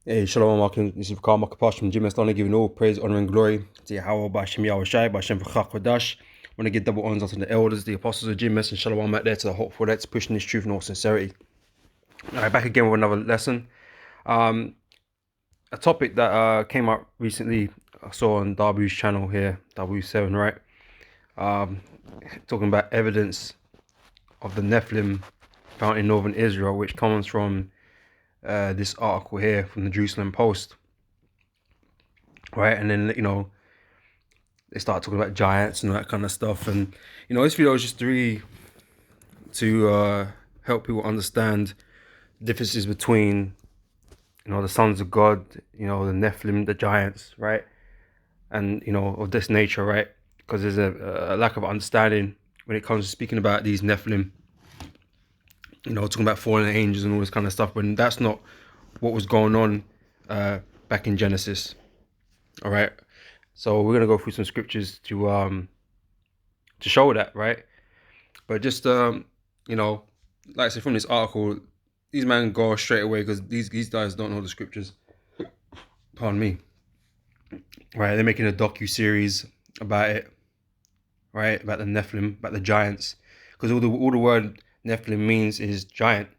Hey, Shalom Markin. This is Karl Makapash from Jim Estana, giving all praise, honor, and glory to Yahweh, Bashem Yahweh Shai, Bashem V'chak. I want to give double honors unto the elders, the apostles of Jim and Shalom out there to the hopeful that's pushing this truth in all sincerity. All right, back again with another lesson. A topic that came up recently, I saw on Darbu's channel here, W7, right? Talking about evidence of the Nephilim found in northern Israel, which comes from this article here from the Jerusalem Post. Right, and then they start talking about giants and that kind of stuff, and this video is just really to help people understand the differences between the sons of God, the Nephilim, the giants, right, and of this nature, right, because there's a lack of understanding when it comes to speaking about these Nephilim, talking about fallen angels and all this kind of stuff, when that's not what was going on back in Genesis. All right, so we're gonna go through some scriptures to show that, right? But just like I said, from this article, these men go straight away because these guys don't know the scriptures. Pardon me. Right, they're making a docu-series about it, right? About the Nephilim, about the giants, because all the word Nephilim means is giant,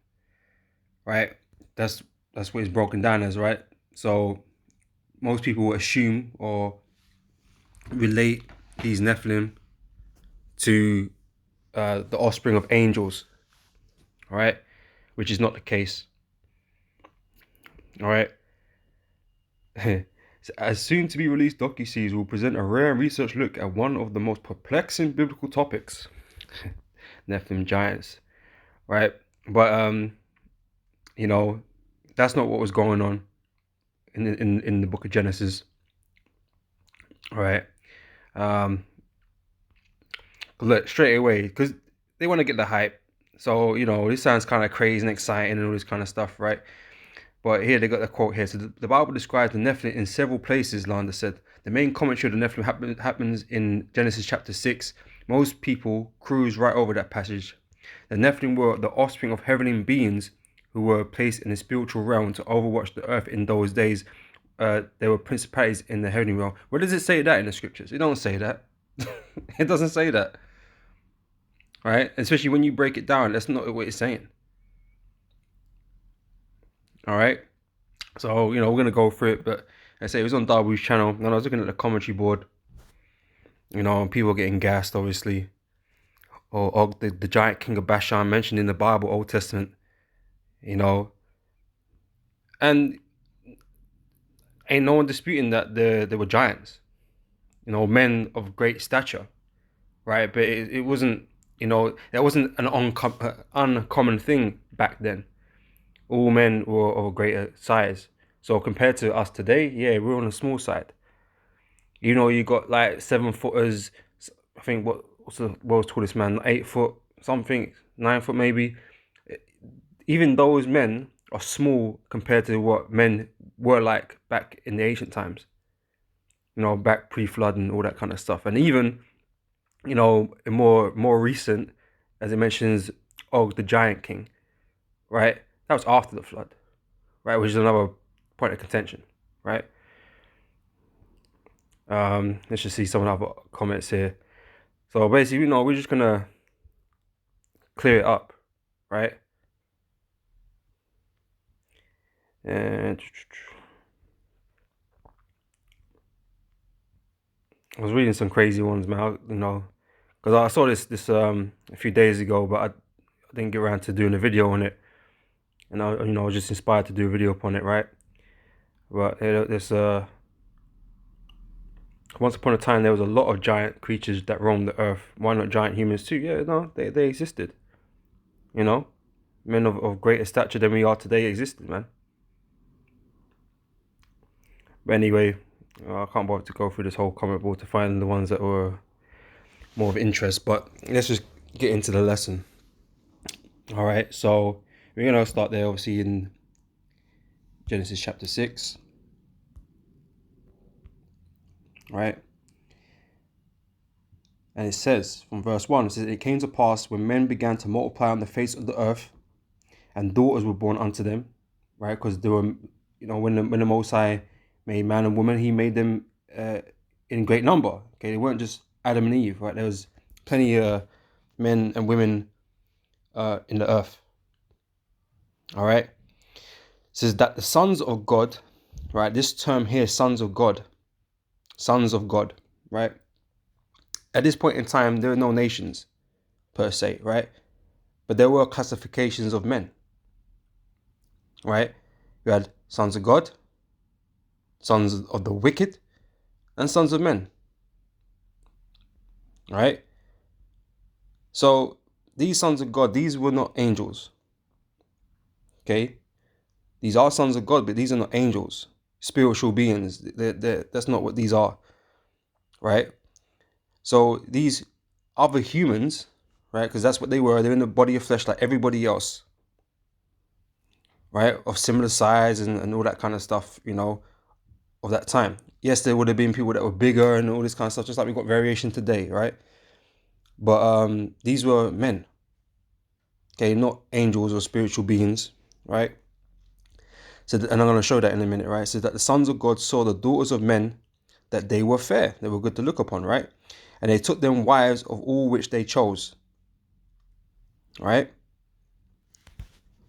right? That's what it's broken down as, right? So most people assume or relate these Nephilim to the offspring of angels, all right, which is not the case. All right. As soon to be released docu-series will present a rare research look at one of the most perplexing biblical topics, Nephilim giants, right? But that's not what was going on in the book of Genesis, all right? Look, straight away, because they want to get the hype. So this sounds kind of crazy and exciting and all this kind of stuff, right? But here they got a quote here. So the Bible describes the Nephilim in several places, Landa said. The main commentary of the Nephilim happens in Genesis chapter 6. Most people cruise right over that passage. The Nephilim were the offspring of heavenly beings who were placed in the spiritual realm to overwatch the earth in those days. They were principalities in the heavenly realm. Where does it say that in the scriptures? It don't say that. It doesn't say that. Right? Especially when you break it down, that's not what it's saying. All right. So, we're going to go through it, but I say it was on Darbu's channel, and I was looking at the commentary board, and people getting gassed, obviously. Or the giant king of Bashan mentioned in the Bible, Old Testament, and ain't no one disputing that there were giants, men of great stature, right? But it wasn't, that wasn't an uncommon thing back then. All men were of a greater size. So compared to us today, yeah, we're on the small side. You got like 7-footers. I think what's the world's tallest man? 8 foot something, 9 foot maybe. Even those men are small compared to what men were like back in the ancient times. Back pre-flood and all that kind of stuff. And even, more recent, as it mentions, Og the Giant King, right? That was after the flood, right? Which is another point of contention, right? Let's just see some of the other comments here. So basically, we're just gonna clear it up, right? And I was reading some crazy ones, man. Because I saw this a few days ago, but I didn't get around to doing a video on it, and I was just inspired to do a video upon it, right? But there's once upon a time there was a lot of giant creatures that roamed the earth. Why not giant humans too? Yeah, no, they existed. Men of greater stature than we are today existed, man. But anyway, I can't bother to go through this whole comment board to find the ones that were more of interest. But let's just get into the lesson. All right, so we're gonna start there, obviously, in Genesis chapter 6. Right, and it says from verse 1, it says, "It came to pass when men began to multiply on the face of the earth, and daughters were born unto them," right? Because there were when the Most High made man and woman, he made them in great number. Okay, they weren't just Adam and Eve, right? There was plenty of men and women in the earth. All right. It says that the sons of God, right? This term here, sons of God, right? At this point in time, there were no nations per se, right? But there were classifications of men, right? You had sons of God, sons of the wicked, and sons of men, right? So these sons of God, these were not angels, okay? These are sons of God, but these are not angels, spiritual beings. That's not what these are, right? So these other humans, right? Because that's what they were. They're in the body of flesh like everybody else, right? Of similar size and all that kind of stuff, of that time. Yes, there would have been people that were bigger and all this kind of stuff, just like we've got variation today, right? But these were men, okay, not angels or spiritual beings, right? So, and I'm going to show that in a minute, right? So that the sons of God saw the daughters of men, that they were fair, they were good to look upon, right? And they took them wives of all which they chose, right?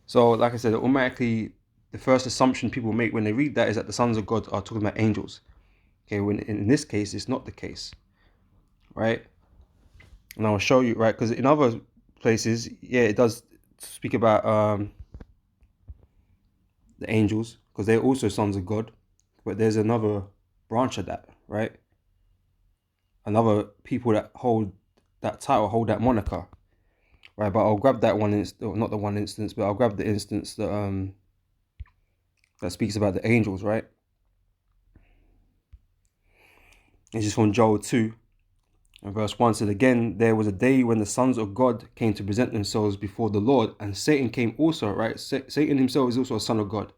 So, like I said, automatically, the first assumption people make when they read that is that the sons of God are talking about angels. Okay, when in this case, it's not the case, right? And I'll show you, right? Because in other places, yeah, it does speak about the angels, because they're also sons of God. But there's another branch of that, right? Another people that hold that title, hold that moniker, right? But I'll grab that one instance, not the one instance, but I'll grab the instance that speaks about the angels, right? It's just from Joel 2 and verse 1. Said, again, there was a day when the sons of God came to present themselves before the Lord, and Satan came also, right? Satan himself is also a son of God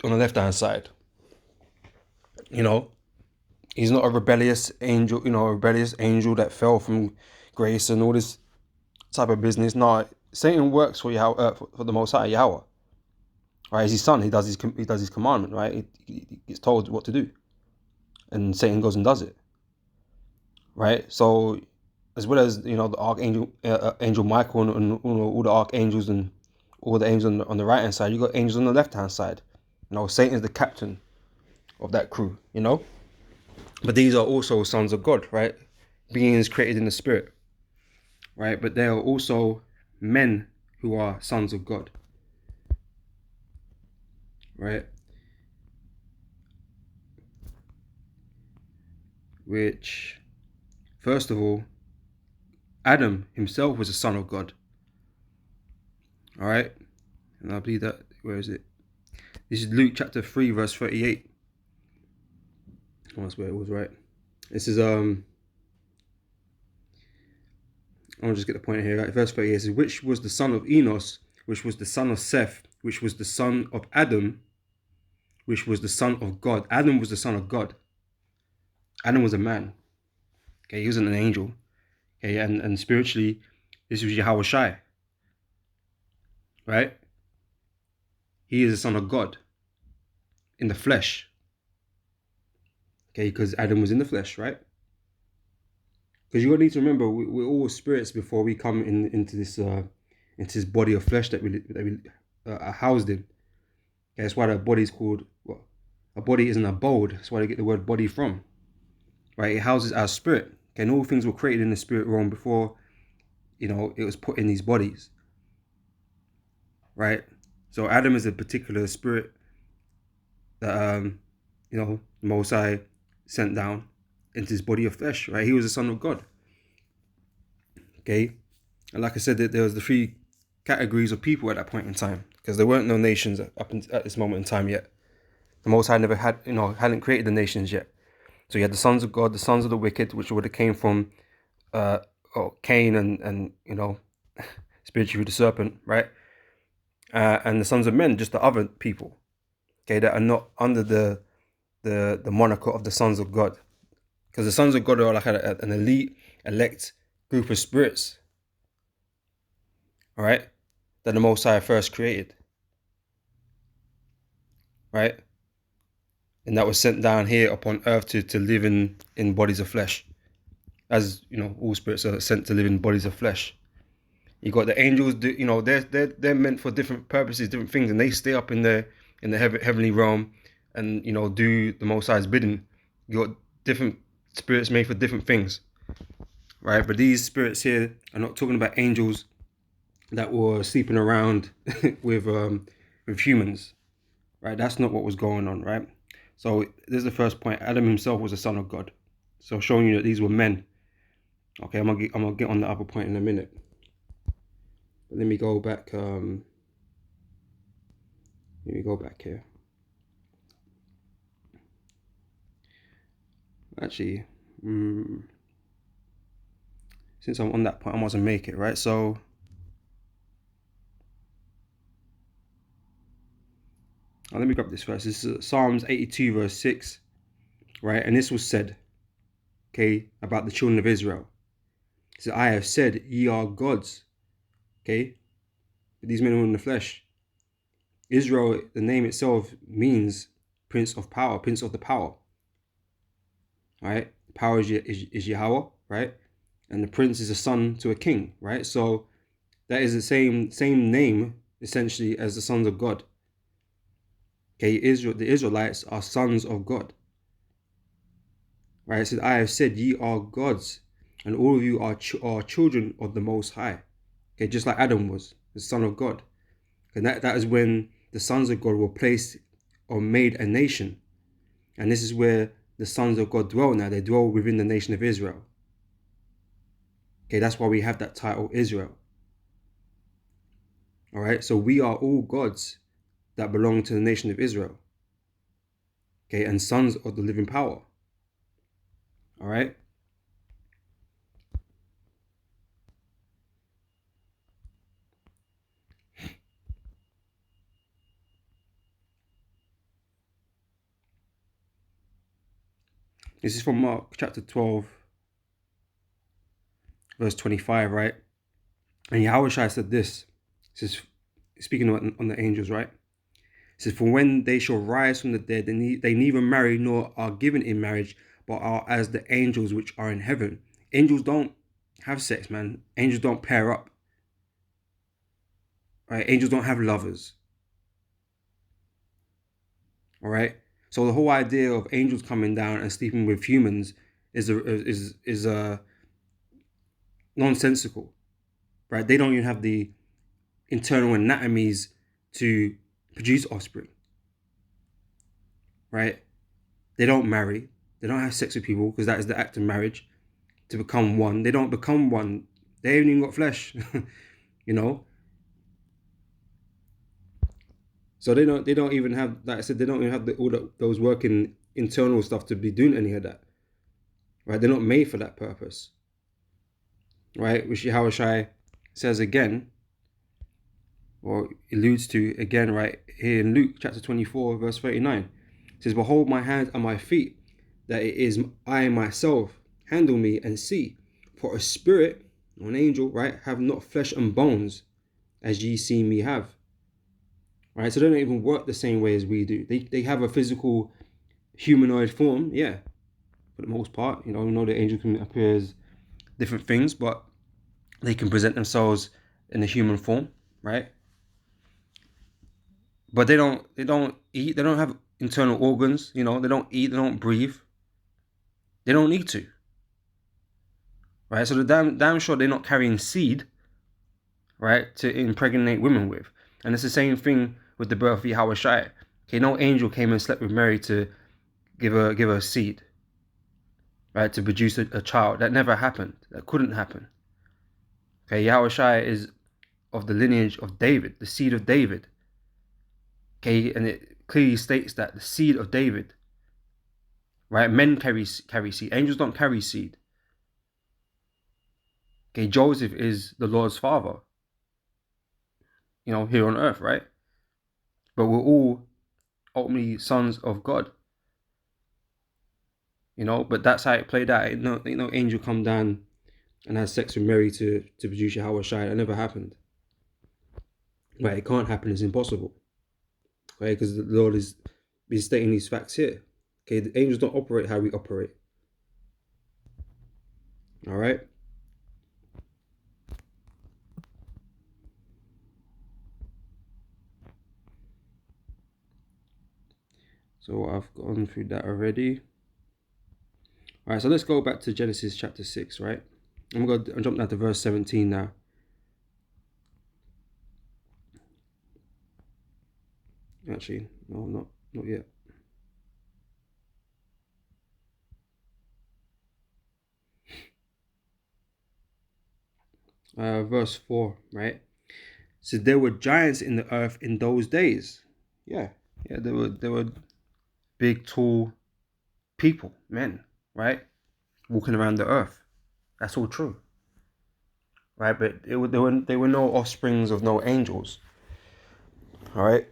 on the left hand side. He's not a rebellious angel, a rebellious angel that fell from grace and all this type of business. No, Satan works for Yahweh, for the Most High, Yahweh. Right, he's his son. He does his commandment. Right, he gets told what to do, and Satan goes and does it. Right, so as well as the archangel, angel Michael, and all the archangels and all the angels on the right hand side, you got angels on the left hand side. Satan is the captain of that crew. But these are also sons of God, right? Beings created in the spirit, right? But they are also men who are sons of God, right? Which, first of all, Adam himself was a son of God. All right, and I believe that, where is it? This is Luke chapter 3, verse 38. Oh, that's where it was, right? This is I'll just get the point here, right? Verse 38 says, which was the son of Enos, which was the son of Seth, which was the son of Adam, which was the son of God. Adam was the son of God. Adam was a man. Okay, he wasn't an angel. Okay, and spiritually, this was Yahweh Shai. Right? He is the son of God in the flesh. Okay, because Adam was in the flesh, right? Because you need to remember, we're all spirits before we come into this body of flesh that we are housed in. Okay, that's why the body is called, a body isn't a abode. That's why they get the word body from. Right? It houses our spirit. Okay, and all things were created in the spirit realm before, it was put in these bodies. Right? So Adam is a particular spirit that Most High sent down into his body of flesh, right? He was the son of God. Okay, and like I said, there was the three categories of people at that point in time, because there weren't no nations at this moment in time yet. The Most High never hadn't created the nations yet. So you had the sons of God, the sons of the wicked, which would have came from Cain and spiritually the serpent, right? And the sons of men, just the other people, okay, that are not under the moniker of the sons of God. Because the sons of God are like an elite, elect group of spirits, all right, that the Most High first created. right? And that was sent down here upon earth to live in bodies of flesh. As you know, all spirits are sent to live in bodies of flesh. You got the angels, you know, they're meant for different purposes, different things, and they stay up in the heavenly realm, and you know, do the Most High's bidding. You got different spirits made for different things, right? But these spirits here are not talking about angels that were sleeping around with humans, right? That's not what was going on, right? So this is the first point. Adam himself was a son of God, so showing you that these were men. Okay, I'm gonna get on the other point in a minute. But let me go back. Let me go back here. Actually, since I'm on that point, I might as well make it, right? So, let me grab this verse. This is Psalms 82, verse 6, right? And this was said, okay, about the children of Israel. It said, I have said, ye are gods, okay? But these men were in the flesh. Israel, the name itself means prince of power, prince of the power, right? Power is Yahweh, right? And the prince is a son to a king, right? So that is the same name essentially as the sons of God. Okay, the Israelites are sons of God. Right? It says, I have said ye are gods, and all of you are children of the Most High. Okay, just like Adam was, the son of God. And that is when the sons of God were placed or made a nation. And this is where the sons of God dwell now. They dwell within the nation of Israel. Okay, that's why we have that title, Israel. All right, so we are all gods that belong to the nation of Israel. Okay, and sons of the living power. All right. This is from Mark chapter 12, verse 25, right? And Yahushua said this. He says, speaking on the angels, right? It says, for when they shall rise from the dead, they neither marry nor are given in marriage, but are as the angels which are in heaven. Angels don't have sex, man. Angels don't pair up. Right? Angels don't have lovers. All right. So the whole idea of angels coming down and sleeping with humans is nonsensical, right? They don't even have the internal anatomies to produce offspring, right? They don't marry. They don't have sex with people because that is the act of marriage, to become one. They don't become one. They haven't even got flesh, you know. So they don't even have, like I said, they don't even have those working internal stuff to be doing any of that, right? They're not made for that purpose, right? Which Yahushua says again, or alludes to again, right here in Luke chapter 24, verse 39. It says, behold my hands and my feet, that it is I myself. Handle me and see. For a spirit, or an angel, right, have not flesh and bones, as ye see me have. Right, so they don't even work the same way as we do. They have a physical humanoid form, yeah, for the most part. You know the angel can appear as different things, but they can present themselves in a human form, right? But they don't eat. They don't have internal organs. You know, they don't eat. They don't breathe. They don't need to. Right. So the damn sure they're not carrying seed, right, to impregnate women with. And it's the same thing with the birth of Yahushua. Okay, no angel came and slept with Mary to give her seed, right, to produce a child. That never happened. That couldn't happen. Okay, Yahushua is of the lineage of David, the seed of David. Okay, and it clearly states that the seed of David, right? Men carry seed. Angels don't carry seed. Okay, Joseph is the Lord's father, you know, here on earth, right? But we're all ultimately sons of God, you know. But that's how it played out. Ain't no angel come down and has sex with Mary to produce Yahweh Shai. That never happened. Right? It can't happen. It's impossible. Right? Because the Lord is been stating these facts here. Okay, the angels don't operate how we operate. All right. So I've gone through that already. All right, so let's go back to Genesis chapter 6, right? I'm jump down to verse 17 now. Actually, no, not yet. Verse 4, right? So there were giants in the earth in those days. Yeah, there were big, tall people, men, right? Walking around the earth. That's all true. Right? But they were no offsprings of no angels. All right.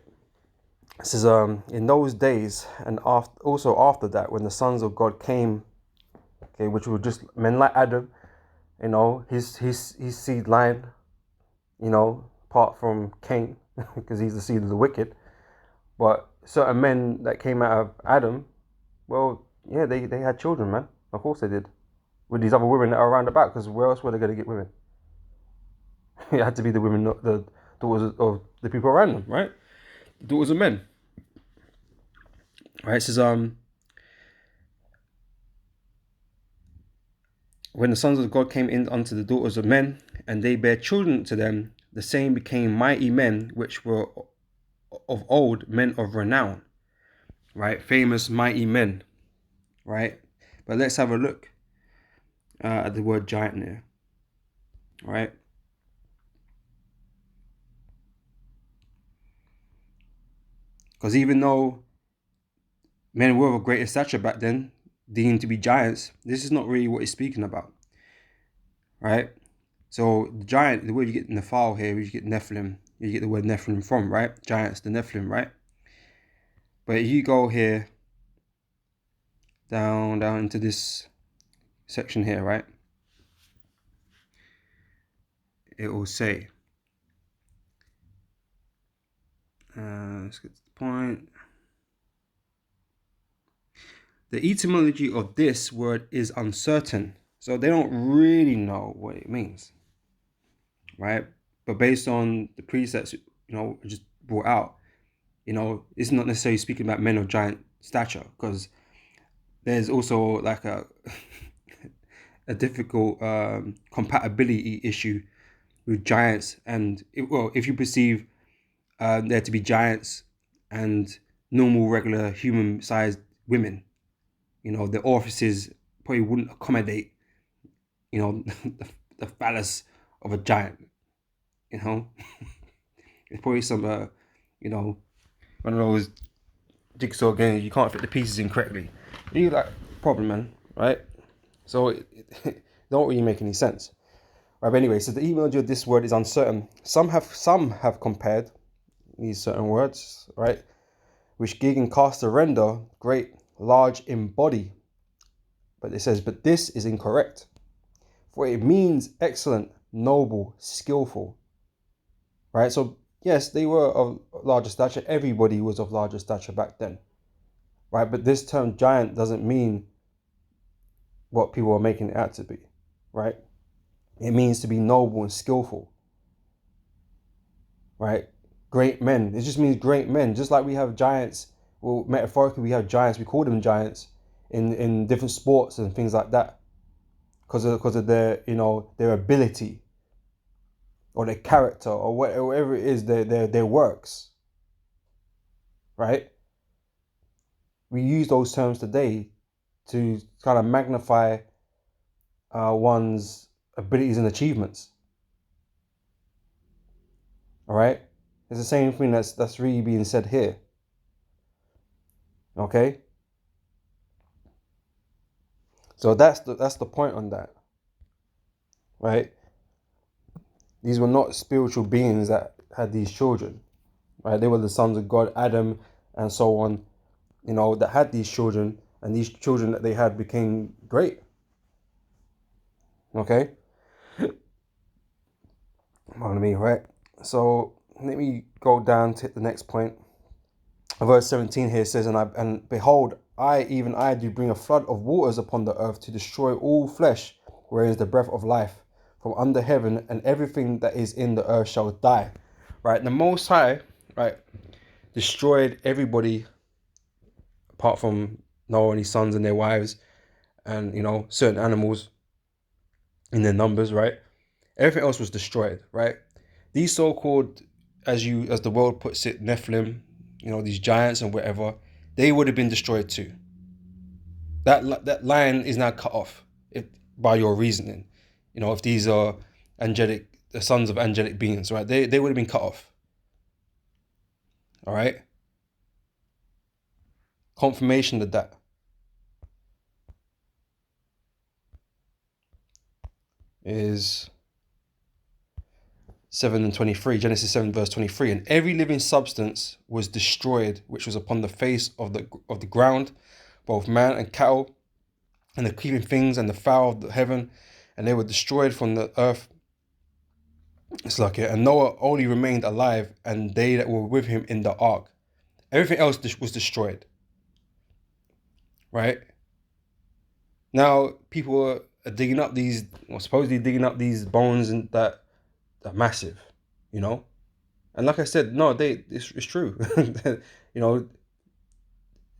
It says in those days and after that, when the sons of God came, okay, which were just men like Adam, his seed line, apart from Cain, because he's the seed of the wicked. But certain men that came out of Adam, well, yeah, they had children, man. Of course they did. With these other women that are around about, because where else were they going to get women? It had to be the women, not the daughters of the people around them, right? Daughters of men. Right, it says when the sons of God came in unto the daughters of men, and they bare children to them, the same became mighty men, which were of old, men of renown. Right, famous mighty men. Right, but let's have a look at the word giant there. Right, because even though men were of greater stature back then, deemed to be giants, this is not really what he's speaking about. Right, so the giant, the word you get in the file here, you get Nephilim, you get the word Nephilim from, right? Giants, the Nephilim, right? But if you go here down into this section here, right? It will say, let's get to the point. The etymology of this word is uncertain, so they don't really know what it means, right? But based on the precepts, just brought out, it's not necessarily speaking about men of giant stature, because there's also like a a difficult compatibility issue with giants, and if you perceive there to be giants and normal regular human sized women, the orifices probably wouldn't accommodate the phallus of a giant. It's probably some one of those jigsaw games, you can't fit the pieces in correctly. You like problem, man, right? So it don't really make any sense. Right, but anyway, so the etymology of this word is uncertain. Some have compared these certain words, right? Which gig and caster render great, large in body. But it says, but this is incorrect. For it means excellent, noble, skillful. Right? So yes, they were of larger stature. Everybody was of larger stature back then. Right? But this term giant doesn't mean what people are making it out to be. Right? It means to be noble and skillful. Right? Great men. It just means great men. Just like we have giants, well, metaphorically we have giants, we call them giants in different sports and things like that. Because of their, their ability or their character or whatever it is, their works. Right? We use those terms today to kind of magnify one's abilities and achievements. All right? It's the same thing that's really being said here. Okay? So that's the point on that. Right? These were not spiritual beings that had these children. Right? They were the sons of God, Adam and so on, that had these children, and these children that they had became great. Okay? Pardon me, right? So let me go down to the next point. verse 17 here says, and behold, even I do bring a flood of waters upon the earth to destroy all flesh, wherein is the breath of life from under heaven, and everything that is in the earth shall die. Right? The Most High, right, destroyed everybody apart from Noah and his sons and their wives, and certain animals in their numbers, right? Everything else was destroyed, right? These so-called, as the world puts it, Nephilim, these giants and whatever, they would have been destroyed too. That line is now cut off by your reasoning. If these are the sons of angelic beings, right? They would have been cut off. All right. Confirmation of that is 7:23, Genesis 7 verse 23, and every living substance was destroyed, which was upon the face of the ground, both man and cattle, and the creeping things and the fowl of the heaven, and they were destroyed from the earth. It's like it. And Noah only remained alive, and they that were with him in the ark. Everything else was destroyed. Right? Now people are digging up these, or supposedly digging up these bones and that are massive, And like I said, no, it's true.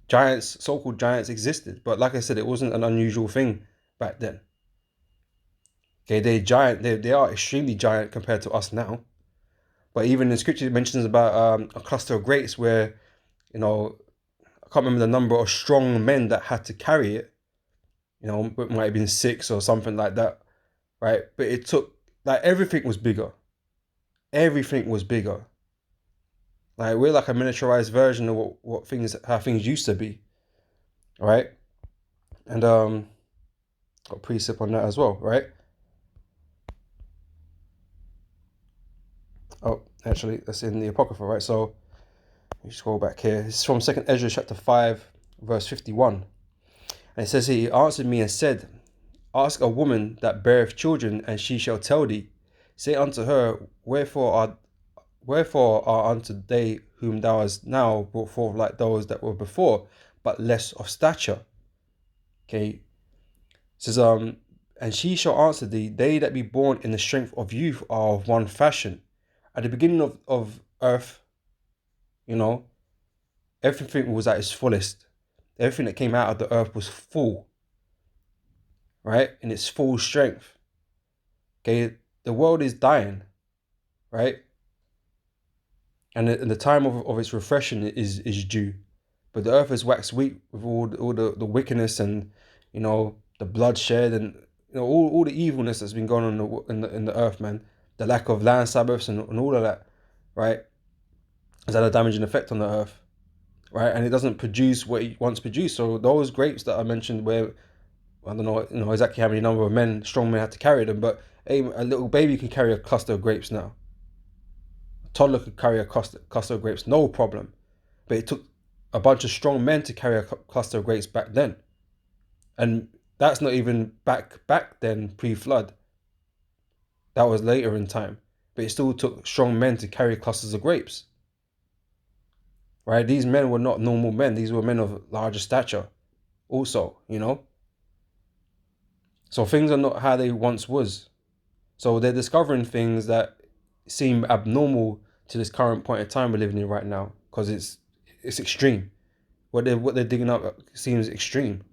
Giants, so-called giants existed, but like I said, it wasn't an unusual thing back then. Okay, they're giant. They are extremely giant compared to us now. But even in scripture, it mentions about a cluster of grapes where, I can't remember the number of strong men that had to carry it. It might have been 6 or something like that, right? But it took, like, everything was bigger. Everything was bigger. Like, we're like a miniaturized version of how things used to be, right? And got precept on that as well, right? Oh, actually, that's in the Apocrypha, right? So, let me scroll back here. This is from 2nd Ezra chapter 5, verse 51. And it says here, he answered me and said, ask a woman that beareth children, and she shall tell thee. Say unto her, wherefore are unto they whom thou hast now brought forth like those that were before, but less of stature. Okay. It says, and she shall answer thee, they that be born in the strength of youth are of one fashion. At the beginning of earth, everything was at its fullest. Everything that came out of the earth was full, right? In its full strength. Okay, the world is dying, right? And the time of its refreshing is due. But the earth has waxed weak with all the wickedness and, the bloodshed and, all the evilness that's been going on in the earth, man. The lack of land Sabbaths and all of that, right? Has had a damaging effect on the earth, right? And it doesn't produce what it once produced. So those grapes that I mentioned, where I don't know, exactly how many number of strong men had to carry them, but a little baby can carry a cluster of grapes now. A toddler could carry a cluster of grapes, no problem. But it took a bunch of strong men to carry a cluster of grapes back then. And that's not even back then, pre-flood. That was later in time. But it still took strong men to carry clusters of grapes. Right? These men were not normal men. These were men of larger stature also, So things are not how they once was. So they're discovering things that seem abnormal to this current point in time we're living in right now, because it's extreme. What they're digging up seems extreme.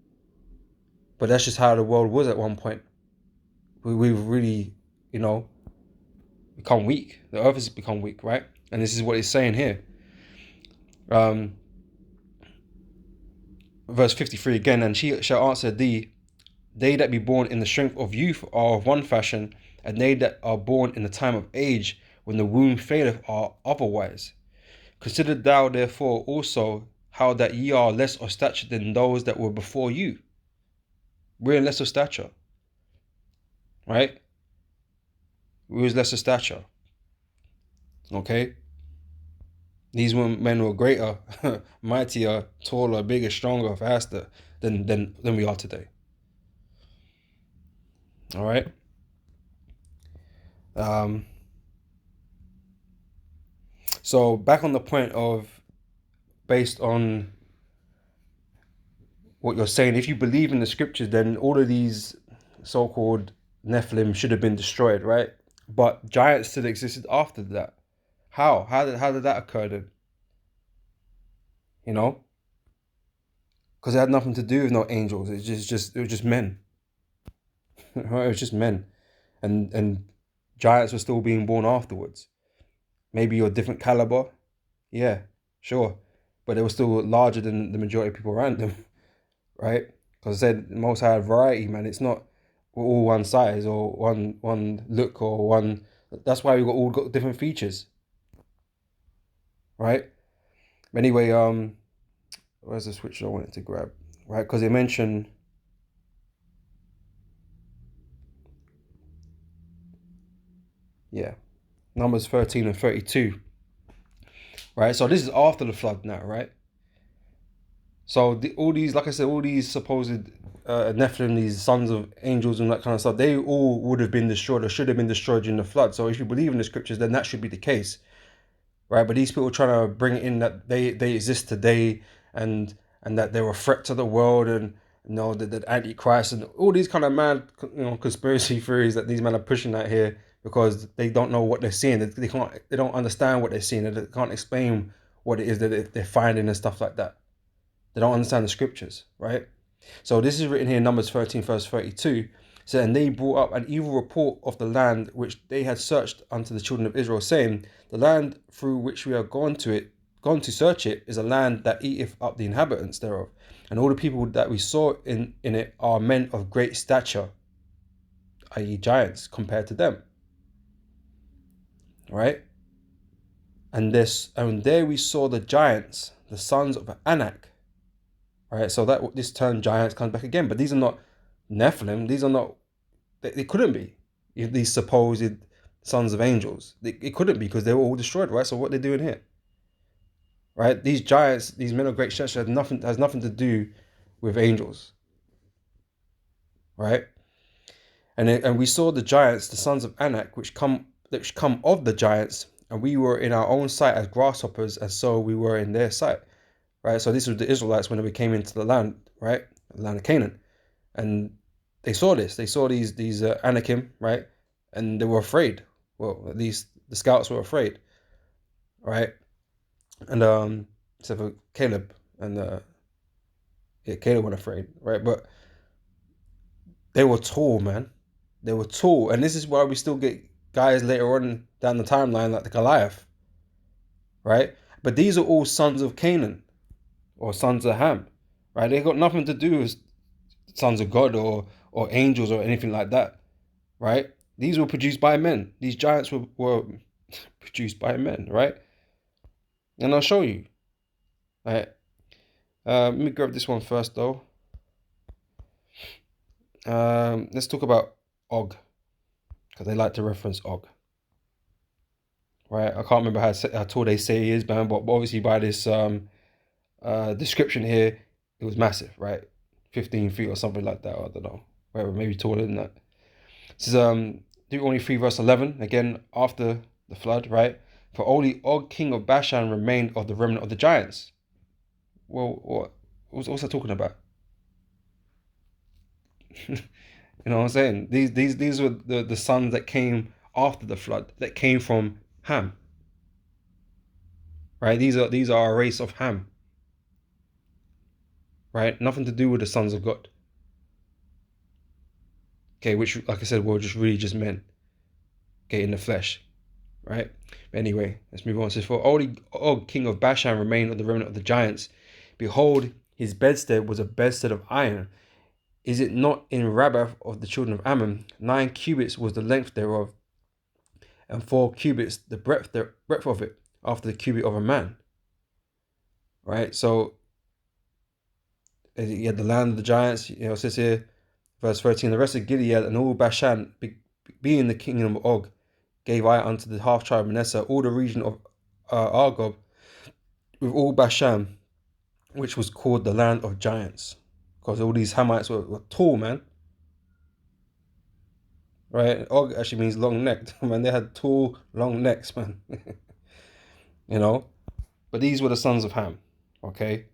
But that's just how the world was at one point. We've really, become weak. The earth has become weak, right? And this is what it's saying here. Verse 53 again, and she shall answer thee, they that be born in the strength of youth are of one fashion, and they that are born in the time of age, when the womb faileth, are otherwise. Consider thou therefore also how that ye are less of stature than those that were before you. We're in less of stature, right? We was less of stature. Okay? These men were greater, mightier, taller, bigger, stronger, faster than we are today. All right? So back on the point of based on what you're saying, if you believe in the scriptures, then all of these so-called Nephilim should have been destroyed, right? But giants still existed after that. How? How did that occur then? You know, because it had nothing to do with no angels. It was just men. It was just men, and giants were still being born afterwards. Maybe you're a different caliber, yeah, sure, but they were still larger than the majority of people around them, right? Because I said most had variety, man. It's not all one size or one look or one. That's why we all got different features, right? Anyway, where's the switch I wanted to grab, right? Because they mentioned, yeah, Numbers 13 and 32, right? So this is after the flood now, right? So all these, like I said, all these supposed Nephilim, these sons of angels and that kind of stuff, they all would have been destroyed or should have been destroyed during the flood. So if you believe in the scriptures, then that should be the case, right? But these people trying to bring it in that they exist today and that they're a threat to the world and the Antichrist and all these kind of mad conspiracy theories that these men are pushing out here because they don't know what they're seeing. They don't understand what they're seeing. They can't explain what it is that they're finding and stuff like that. They don't understand the scriptures, right? So this is written here in Numbers 13, verse 32. So, and they brought up an evil report of the land which they had searched unto the children of Israel, saying, the land through which we are gone to search it, is a land that eateth up the inhabitants thereof. And all the people that we saw in it are men of great stature, i.e. giants, compared to them. Right? And there we saw the giants, the sons of Anak. Right, so that this term giants comes back again, but these are not Nephilim. These are not. They couldn't be these supposed sons of angels. It couldn't be because they were all destroyed, right? So what they're doing here, right? These giants, these men of great stature, has nothing to do with angels, right? And we saw the giants, the sons of Anak, which come of the giants, and we were in our own sight as grasshoppers, and so we were in their sight. Right, so this was the Israelites when they came into the land, right, the land of Canaan, and they saw this. They saw these Anakim, right, and they were afraid. Well, at least the scouts were afraid, right, and except for Caleb, and Caleb wasn't afraid, right, but they were tall, man. They were tall, and this is why we still get guys later on down the timeline like the Goliath, right? But these are all sons of Canaan or sons of Ham, right? They got nothing to do with sons of God or angels or anything like that, right? These were produced by men. These giants were produced by men, right? And I'll show you. Right. Let me grab this one first, though. Let's talk about Og, because they like to reference Og. Right. I can't remember how tall they say he is, man, but obviously by this description here, it was massive, right? 15 feet or something like that. I don't know. Whatever, maybe taller than that. This is Deuteronomy 3 verse 11, again after the flood, right? For only Og king of Bashan remained of the remnant of the giants. Well, what's that talking about? You know what I'm saying? These were the sons that came after the flood, that came from Ham. Right? These are a race of Ham. Right? Nothing to do with the sons of God. Okay, which like I said, were just men. Okay, in the flesh. Right? But anyway, let's move on. It says, for only Og, king of Bashan, remained of the remnant of the giants. Behold, his bedstead was a bedstead of iron. Is it not in Rabbath of the children of Ammon? 9 cubits was the length thereof, and 4 cubits the breadth of it, after the cubit of a man. Right? So you had the land of the giants, it says here, verse 13, the rest of Gilead and all Bashan, being the kingdom of Og, gave I unto the half tribe of Manasseh, all the region of Argob, with all Bashan, which was called the land of giants. Because all these Hamites were tall, man. Right? Og actually means long necked. Man, they had tall, long necks, man. But these were the sons of Ham. okay,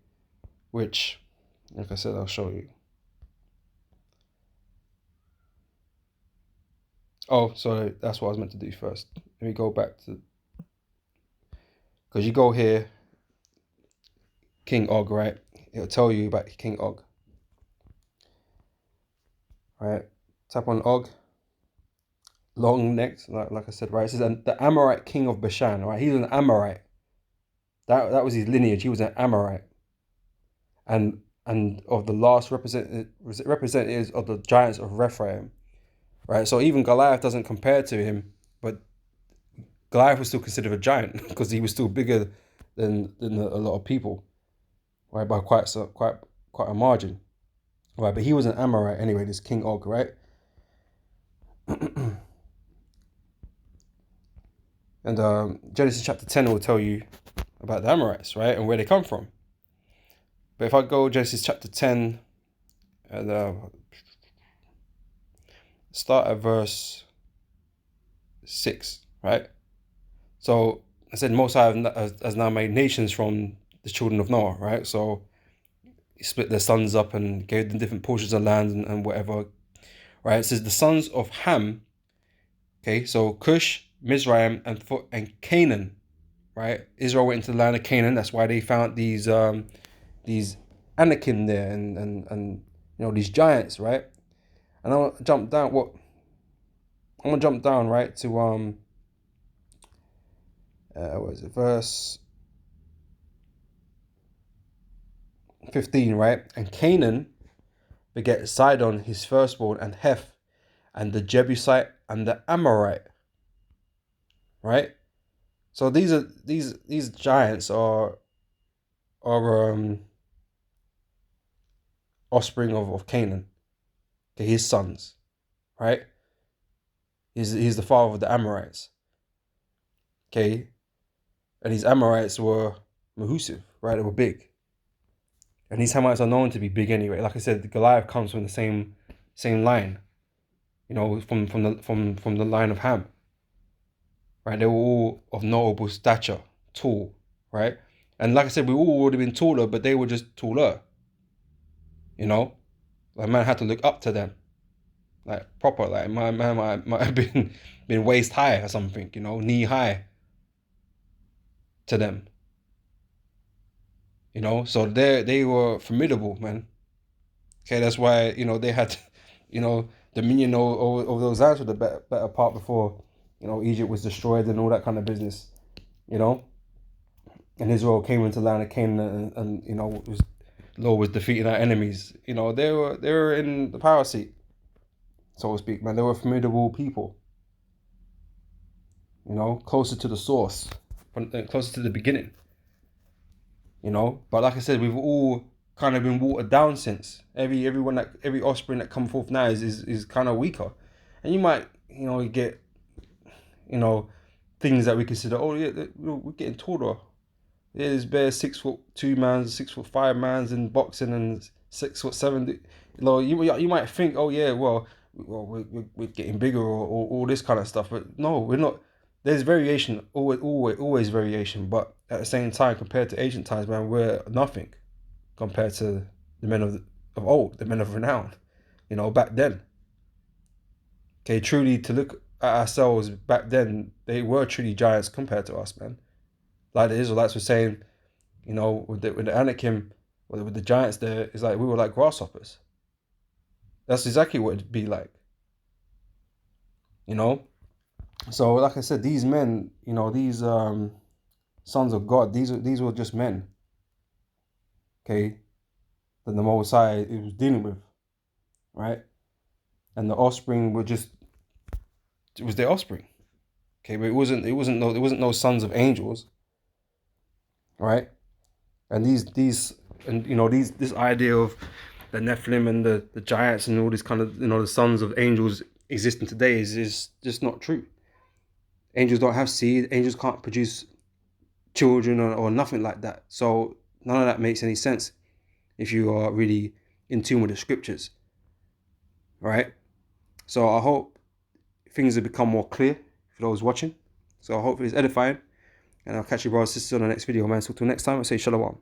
which, like I said, I'll show you. Oh, sorry, that's what I was meant to do first. Let me go back to, because you go here, King Og, right? It'll tell you about King Og. Right? Tap on Og. Long necked, like I said, right? It says the Amorite king of Bashan, right? He was an Amorite. That was his lineage. He was an Amorite. And of the last representatives of the giants of Rephaim. Right? So even Goliath doesn't compare to him, but Goliath was still considered a giant because he was still bigger than a lot of people. Right, by quite a margin. Right, but he was an Amorite anyway, this King Og, right? And Genesis chapter 10 will tell you about the Amorites, right, and where they come from. But if I go Genesis chapter 10 and start at verse 6, right? So I said Most High has now made nations from the children of Noah, right? So he split their sons up and gave them different portions of land and whatever, right? It says the sons of Ham, okay, so Cush, Mizraim, and Canaan, right? Israel went into the land of Canaan. That's why they found these Anakim there and these giants, right? And I'm gonna jump down right to what is it, verse 15, right? And Canaan begat Sidon his firstborn, and Heth, and the Jebusite, and the Amorite, right? So these giants are offspring of Canaan, okay, his sons, right? He's the father of the Amorites, okay, and these Amorites were massive, right? They were big, and these Hamites are known to be big anyway. Like I said, the Goliath comes from the same line, from the line of Ham, right? They were all of notable stature, tall, right? And like I said, we all would have been taller, but they were just taller, like man had to look up to them, like proper, like my man might have been waist high or something, knee high to them, so they were formidable, man. Okay, that's why they had dominion over those lands for the better part before Egypt was destroyed and all that kind of business, and Israel came into the land of Canaan and Lord was defeating our enemies. They were in the power seat, so to speak, man. They were formidable people, closer to the source, closer to the beginning, But like I said, we've all kind of been watered down since. Every offspring that come forth now is kind of weaker, and you might get things that we consider, oh yeah, we're getting taller. Yeah, there's bare 6'2" mans, 6'5" mans in boxing and 6'7". You might think, oh yeah, well we're getting bigger or all this kind of stuff, but no, we're not. There's variation, always variation, but at the same time, compared to ancient times, man, we're nothing compared to the men of old, the men of renown, back then. Okay, truly, to look at ourselves back then, they were truly giants compared to us, man. Like the Israelites were saying, with the Anakim, with the giants there, it's like we were like grasshoppers. That's exactly what it'd be like. So like I said, these men, these sons of God, these were just men. Okay, that the Most High it was dealing with, right? And the offspring it was their offspring. Okay, but it wasn't no sons of angels, right? And this idea of the Nephalim and the giants and all this kind of the sons of angels existing today is just not true. Angels don't have seed. Angels can't produce children or nothing like that. So none of that makes any sense if you are really in tune with the scriptures, right? So I hope things have become more clear for those watching. So I hope it's edifying. And I'll catch you brothers and sisters on the next video, man. So till next time, I say shalom.